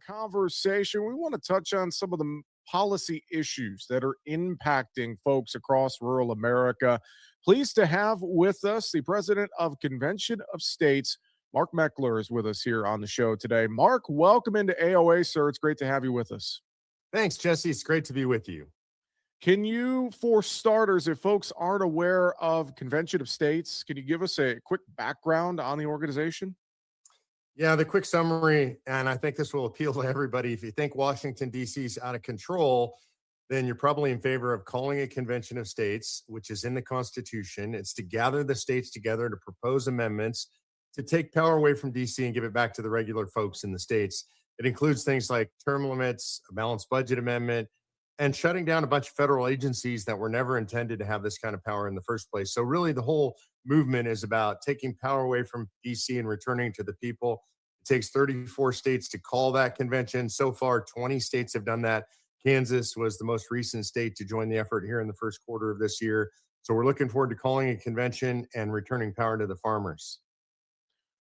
conversation, we want to touch on some of the policy issues that are impacting folks across rural America. Pleased to have with us the president of Convention of States, Mark Meckler, is with us here on the show today. Mark, welcome into AOA, sir. It's great to have you with us. Thanks, Jesse. It's great to be with you. Can you, for starters, if folks aren't aware of Convention of States, can you give us a quick background on the organization? Yeah, the quick summary, and I think this will appeal to everybody. If you think Washington, D.C. is out of control, then you're probably in favor of calling a convention of states, which is in the Constitution. It's to gather the states together to propose amendments to take power away from D.C. and give it back to the regular folks in the states. It includes things like term limits, a balanced budget amendment, and shutting down a bunch of federal agencies that were never intended to have this kind of power in the first place. So really the whole movement is about taking power away from DC and returning to the people. It takes 34 states to call that convention. So far, 20 states have done that. Kansas was the most recent state to join the effort here in the first quarter of this year. So we're looking forward to calling a convention and returning power to the farmers.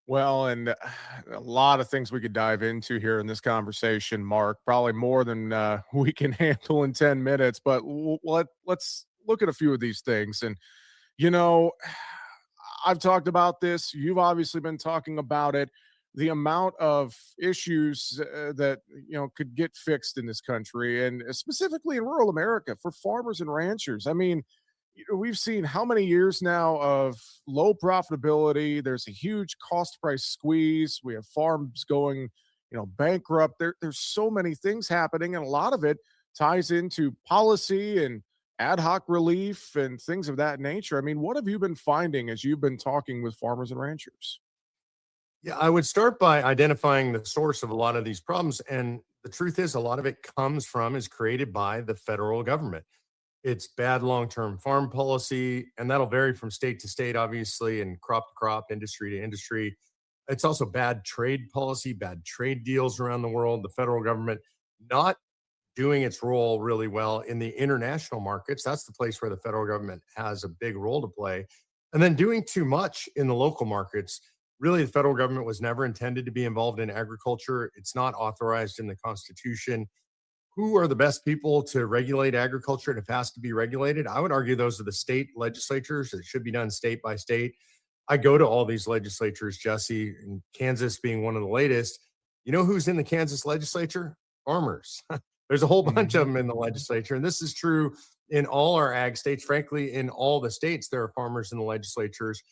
Well, and a lot of things we could dive into here in this conversation, Mark, probably more than we can handle in 10 minutes. But let's look at a few of these things. And, you know, I've talked about this. You've obviously been talking about it. The amount of issues that, could get fixed in this country, and specifically in rural America for farmers and ranchers. I mean, we've seen how many years now of low profitability. There's a huge cost price squeeze. We have farms going, bankrupt. There's so many things happening, and a lot of it ties into policy and ad hoc relief and things of that nature. I mean, what have you been finding as you've been talking with farmers and ranchers? Yeah, I would start by identifying the source of a lot of these problems. And the truth is, a lot of it is created by the federal government. It's bad long-term farm policy, and that'll vary from state to state, obviously, and crop to crop, industry to industry. It's also bad trade policy, bad trade deals around the world. The federal government not doing its role really well in the international markets. That's the place where the federal government has a big role to play. And then doing too much in the local markets. Really, the federal government was never intended to be involved in agriculture. It's not authorized in the Constitution. Who are the best people to regulate agriculture and if it has to be regulated? I would argue those are the state legislatures. It should be done state by state. I go to all these legislatures, Jesse, and Kansas being one of the latest. You know who's in the Kansas legislature? Farmers. There's a whole bunch of them in the legislature. And this is true in all our ag states. Frankly, in all the states, there are farmers in the legislatures.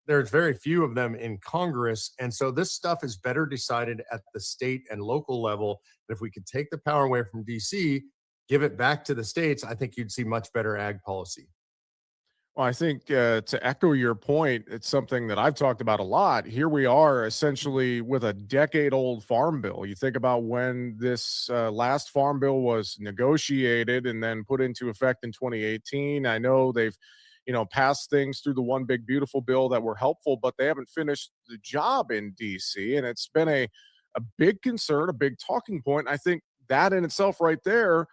There's very few of them in Congress. And so this stuff is better decided at the state and local level. And if we could take the power away from DC, give it back to the states, I think you'd see much better ag policy. Well, I think to echo your point, it's something that I've talked about a lot. Here we are essentially with a decade-old farm bill. You think about when this last farm bill was negotiated and then put into effect in 2018. I know they've passed things through the one big beautiful bill that were helpful, but they haven't finished the job in DC. And it's been a big concern, a big talking point. I think that in itself right there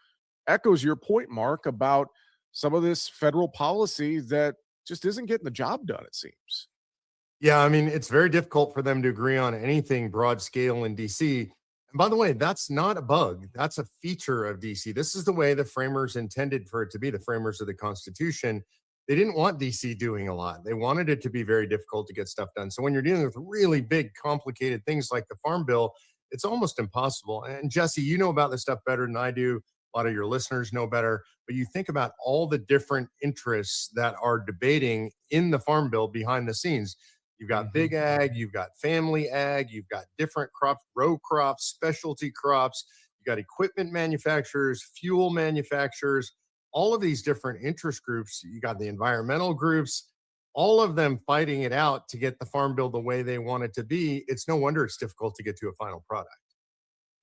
echoes your point, Mark, about some of this federal policy that just isn't getting the job done, it seems. Yeah, I mean, it's very difficult for them to agree on anything broad scale in DC. And by the way, that's not a bug. That's a feature of DC. This is the way the framers intended for it to be, the framers of the Constitution. They didn't want DC doing a lot. They wanted it to be very difficult to get stuff done. So when you're dealing with really big, complicated things like the Farm Bill, it's almost impossible. And Jesse, you know about this stuff better than I do. A lot of your listeners know better. But you think about all the different interests that are debating in the Farm Bill behind the scenes. You've got big ag, you've got family ag, you've got different crops, row crops, specialty crops, you've got equipment manufacturers, fuel manufacturers, all of these different interest groups. You got the environmental groups, all of them fighting it out to get the Farm Bill the way they want it to be. It's no wonder it's difficult to get to a final product.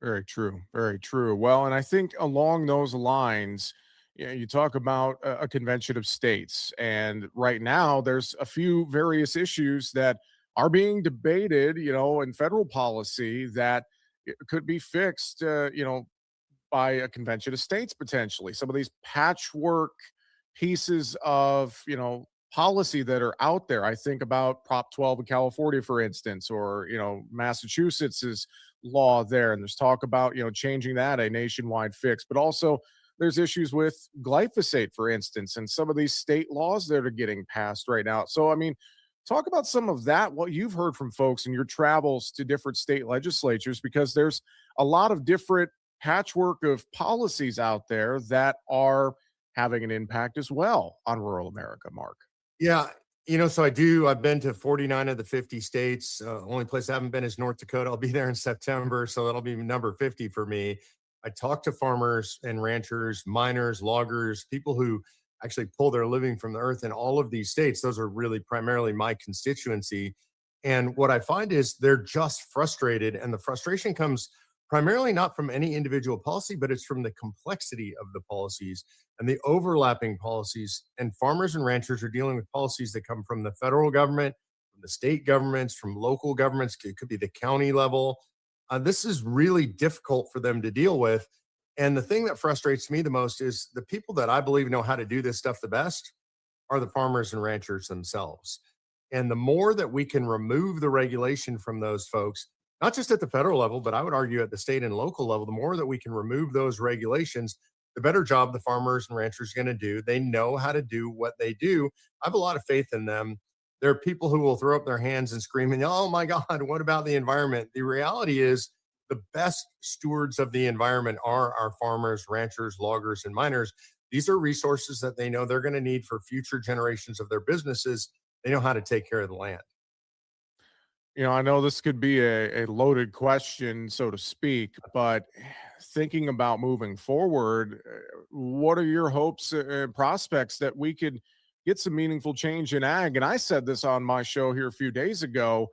Very true. Very true. Well, and I think along those lines, you talk about a convention of states, and right now there's a few various issues that are being debated, in federal policy that could be fixed, by a convention of states potentially. Some of these patchwork pieces of, policy that are out there. I think about Prop 12 in California, for instance, or, Massachusetts's law there, and there's talk about changing that a nationwide fix, but also there's issues with glyphosate, for instance, and some of these state laws that are getting passed right now. So, I mean, talk about some of that, what you've heard from folks in your travels to different state legislatures, because there's a lot of different patchwork of policies out there that are having an impact as well on rural America, Mark. Yeah, so I've been to 49 of the 50 states. Only place I haven't been is North Dakota. I'll be there in September, so that'll be number 50 for me. I talk to farmers and ranchers, miners, loggers, people who actually pull their living from the earth in all of these states. Those are really primarily my constituency. And what I find is they're just frustrated, and the frustration comes primarily not from any individual policy, but it's from the complexity of the policies and the overlapping policies. And farmers and ranchers are dealing with policies that come from the federal government, from the state governments, from local governments. It could be the county level. This is really difficult for them to deal with. And the thing that frustrates me the most is the people that I believe know how to do this stuff the best are the farmers and ranchers themselves. And the more that we can remove the regulation from those folks, not just at the federal level, but I would argue at the state and local level, the more that we can remove those regulations, the better job the farmers and ranchers are going to do. They know how to do what they do. I have a lot of faith in them. There are people who will throw up their hands and scream, and, oh my God, what about the environment? The reality is the best stewards of the environment are our farmers, ranchers, loggers, and miners. These are resources that they know they're going to need for future generations of their businesses. They know how to take care of the land. I know this could be a loaded question, so to speak, but thinking about moving forward, what are your hopes and prospects that we could get some meaningful change in ag? And I said this on my show here a few days ago,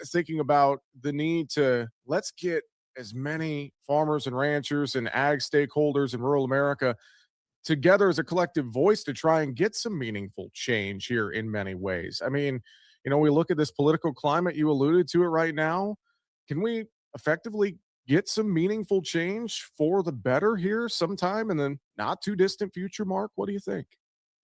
thinking about the need to let's get as many farmers and ranchers and ag stakeholders in rural America together as a collective voice to try and get some meaningful change here in many ways. I mean, we look at this political climate, you alluded to it right now. Can we effectively get some meaningful change for the better here sometime in the not too distant future, Mark? What do you think?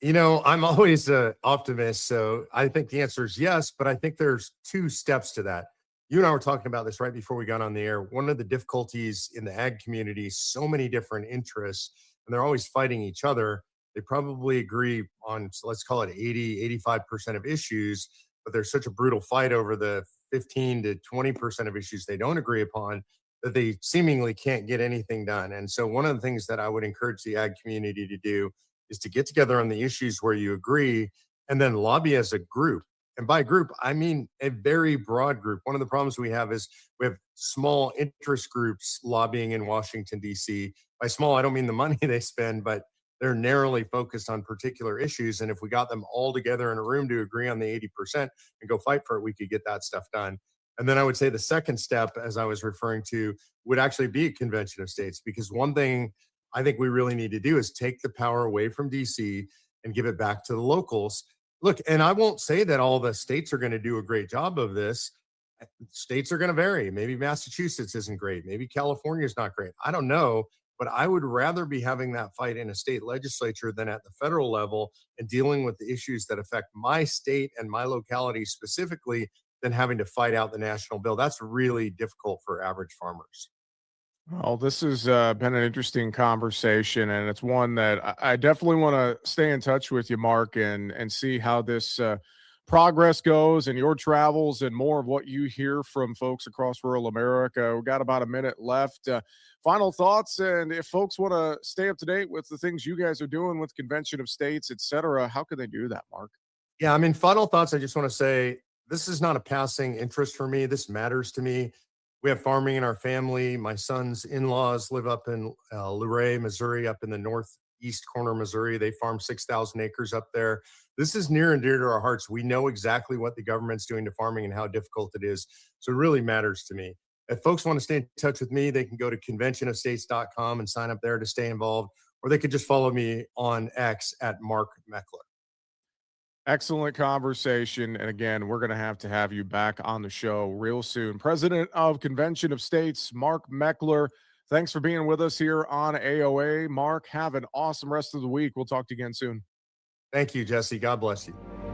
I'm always an optimist, so I think the answer is yes, but I think there's two steps to that. You and I were talking about this right before we got on the air. One of the difficulties in the ag community, so many different interests, and they're always fighting each other. They probably agree on, so let's call it 80, 85% of issues, but there's such a brutal fight over the 15 to 20% of issues they don't agree upon that they seemingly can't get anything done. And so one of the things that I would encourage the ag community to do is to get together on the issues where you agree and then lobby as a group. And by group, I mean a very broad group. One of the problems we have is we have small interest groups lobbying in Washington, D.C. By small, I don't mean the money they spend, but they're narrowly focused on particular issues. And if we got them all together in a room to agree on the 80% and go fight for it, we could get that stuff done. And then I would say the second step, as I was referring to, would actually be a convention of states, because one thing I think we really need to do is take the power away from DC and give it back to the locals. Look, and I won't say that all the states are going to do a great job of this. States are going to vary. Maybe Massachusetts isn't great. Maybe California is not great. I don't know. But I would rather be having that fight in a state legislature than at the federal level and dealing with the issues that affect my state and my locality specifically than having to fight out the national bill. That's really difficult for average farmers. Well, this has been an interesting conversation, and it's one that I definitely want to stay in touch with you, Mark, and see how this progress goes and your travels and more of what you hear from folks across rural America. We've got about a minute left. Final thoughts, and if folks want to stay up to date with the things you guys are doing with Convention of States, et cetera, how can they do that, Mark? Yeah, I mean, final thoughts. I just want to say this is not a passing interest for me. This matters to me. We have farming in our family. My son's in-laws live up in Luray, Missouri, up in the northeast corner of Missouri. They farm 6,000 acres up there. This is near and dear to our hearts. We know exactly what the government's doing to farming and how difficult it is. So it really matters to me. If folks want to stay in touch with me, they can go to conventionofstates.com and sign up there to stay involved, or they could just follow me on X at Mark Meckler. Excellent conversation. And again, we're going to have you back on the show real soon. President of Convention of States, Mark Meckler. Thanks for being with us here on AOA. Mark, have an awesome rest of the week. We'll talk to you again soon. Thank you, Jesse. God bless you.